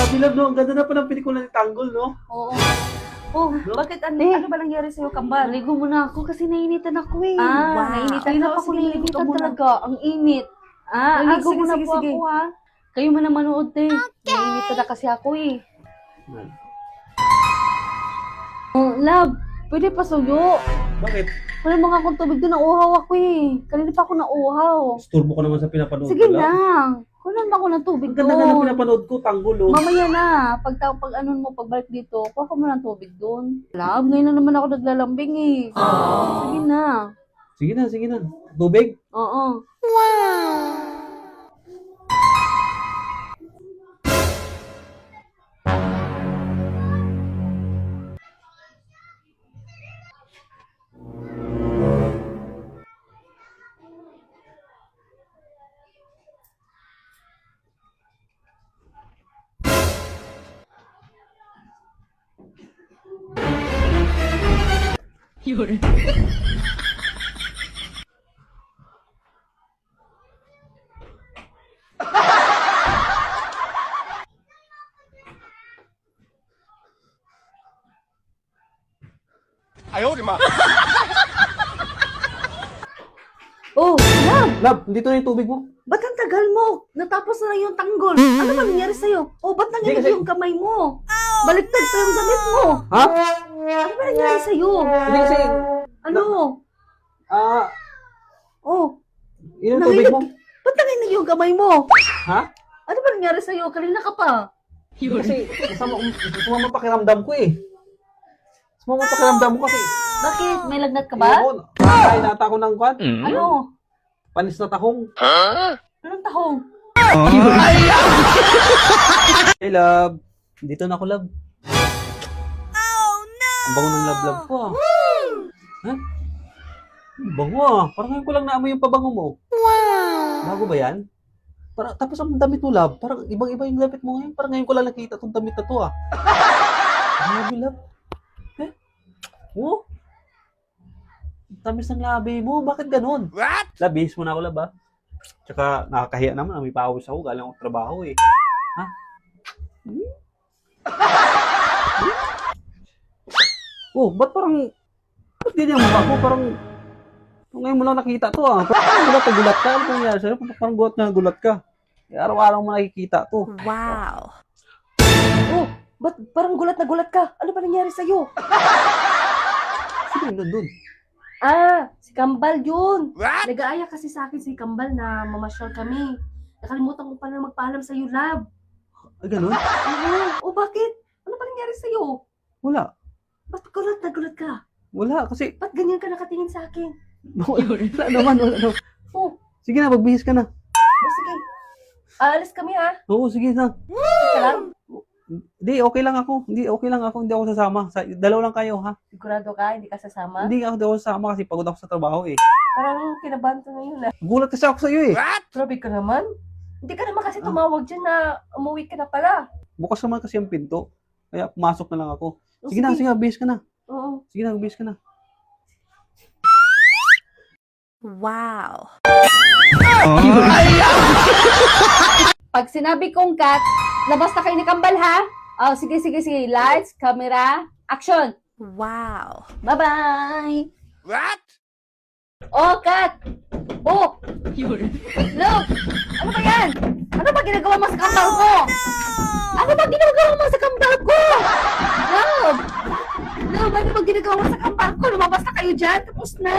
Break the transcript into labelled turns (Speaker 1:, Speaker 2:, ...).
Speaker 1: Grabe love, no? Ang ganda na pa ng pelikula ni Tanggol, no?
Speaker 2: Oo. Oh, bakit ano ba nangyari sa'yo, kambal?
Speaker 3: Maligo muna ako kasi nainitan ako eh.
Speaker 2: Nainitan
Speaker 3: Ayun
Speaker 2: ka.
Speaker 3: ako,
Speaker 2: Sige, maligo ka
Speaker 3: nainitan
Speaker 2: muna.
Speaker 3: talaga. Ang init. Maligo
Speaker 2: sige,
Speaker 3: muna
Speaker 2: sige,
Speaker 3: po
Speaker 2: sige.
Speaker 3: ako ha. Kayo man ang manood eh. Nainitan na kasi ako eh. Oh, love, pwede pa suyo.
Speaker 1: Bakit?
Speaker 3: Wala mga akong tubig doon, nauuhaw ako eh. Kanina pa ako nauuhaw.
Speaker 1: Storbo ko naman sa pinapanood
Speaker 3: Sige
Speaker 1: ko, love.
Speaker 3: na. Kunan ba ako ng tubig
Speaker 1: Ang ganda nga ng
Speaker 3: doon?
Speaker 1: pinapanood ko, Tanggol, oh.
Speaker 3: Mamaya na. Pag ano mo, pagbalik dito, kuha ko muna ng tubig doon. Love, ngayon na naman ako naglalambing eh. Sige na.
Speaker 1: Sige na, sige na. Tubig?
Speaker 3: Oo.
Speaker 2: Oh, love,
Speaker 1: Love, dito na yung tubig mo.
Speaker 2: ba't ang tagal mo? Natapos na yung tanggol. Ano ba nangyari sa'yo? Oh, ba't nangyari
Speaker 1: Hindi kasi-
Speaker 2: yung kamay mo? Baliktad pa yung damit mo.
Speaker 1: Ha?
Speaker 2: Ano ba nangyari sa'yo?
Speaker 1: Hindi kasi,
Speaker 2: Ano? Oh,
Speaker 1: yun yung tubig mo.
Speaker 2: ba't nanginig yung kamay mo?
Speaker 1: Ha?
Speaker 2: Ano ba nangyari sa'yo? Kanina ka pa.
Speaker 1: Kasi, sumama pakiramdam ko eh. Sumama pakiramdam ko kasi,
Speaker 3: Bakit? May lagnat ka ba?
Speaker 1: Ayoko, kakain nata ako ng kwan.
Speaker 3: Ano?
Speaker 1: Panis na tahong.
Speaker 3: Anong tahong?
Speaker 1: Hey, love. Dito na ako, love. Ang bango ng love ko, ah. Ha? Ang bango, ah. Parang ngayon ko lang naamoy yung pabango mo. Bago ba yan? Tapos ang damit mo, love. Parang ibang-iba yung damit mo ngayon. Parang ngayon ko lang nakita itong damit na to, ah. Grabe, love. Eh? Oh? Tamis ng labi mo. Bakit ganun? What? Labis mo na ako, love, ah. Tsaka nakakahiya naman. May pawis ako. Galing ako trabaho, eh. Ha? Oh, ba't ganyan mo ako? Parang ngayon mo lang nakita to, ah. Parang gulat na gulat ka. Ano nangyari sa'yo? Parang gulat na gulat ka. Eh, araw-araw mo nakikita to.
Speaker 2: Oh, ba't parang gulat na gulat ka? Ano ba nangyari sa'yo?
Speaker 1: Sino yun nandun?
Speaker 2: Si Kambal yun. Nag-aaya kasi sa akin si Kambal na mamasyal kami. Nakalimutan ko pala magpaalam sa'yo, love.
Speaker 1: Ay, ganun?
Speaker 2: Oh, bakit? Ano ba nangyari sa'yo?
Speaker 1: Wala.
Speaker 2: Ba't gulat na gulat ka?
Speaker 1: Wala, kasi...
Speaker 2: Ba't ganyan ka nakatingin sa akin?
Speaker 1: Wala naman, wala naman.
Speaker 2: Oh,
Speaker 1: Sige na, magbihis ka na.
Speaker 2: sige. Aalis kami ha.
Speaker 1: Oo, sige na.
Speaker 2: Sige lang.
Speaker 1: Hindi, okay lang ako. Hindi ako sasama. Dalaw lang kayo, ha?
Speaker 2: Sigurado ka, hindi ka sasama?
Speaker 1: Hindi ako sasama kasi pagod ako sa trabaho, eh.
Speaker 2: Parang kinabahan ko ngayon
Speaker 1: Gulat kasi ako sa'yo, eh.
Speaker 2: Grabe ka naman. Hindi ka naman kasi tumawag dyan na umuwi ka na pala.
Speaker 1: Bukas naman kasi ang pinto. Kaya pumasok na lang ako.
Speaker 2: Oh,
Speaker 1: Sige na, bihis ka na.
Speaker 2: Oo.
Speaker 1: Sige na, bihis ka na.
Speaker 3: Pag sinabi kong cut, labas na kayo ni Kambal ha? Oh, sige. Lights, camera, action! Bye-bye!
Speaker 4: What?
Speaker 3: Oh, cut! Oh! Look! Ano ba yan? Ano ba ginagawa mo sa kambal ko? Ano ba ginagawa mo sa kambal ko? Love! Love, ano ba ginagawa mo sa kambal ko? Lumabas na kayo dyan? Tapos na!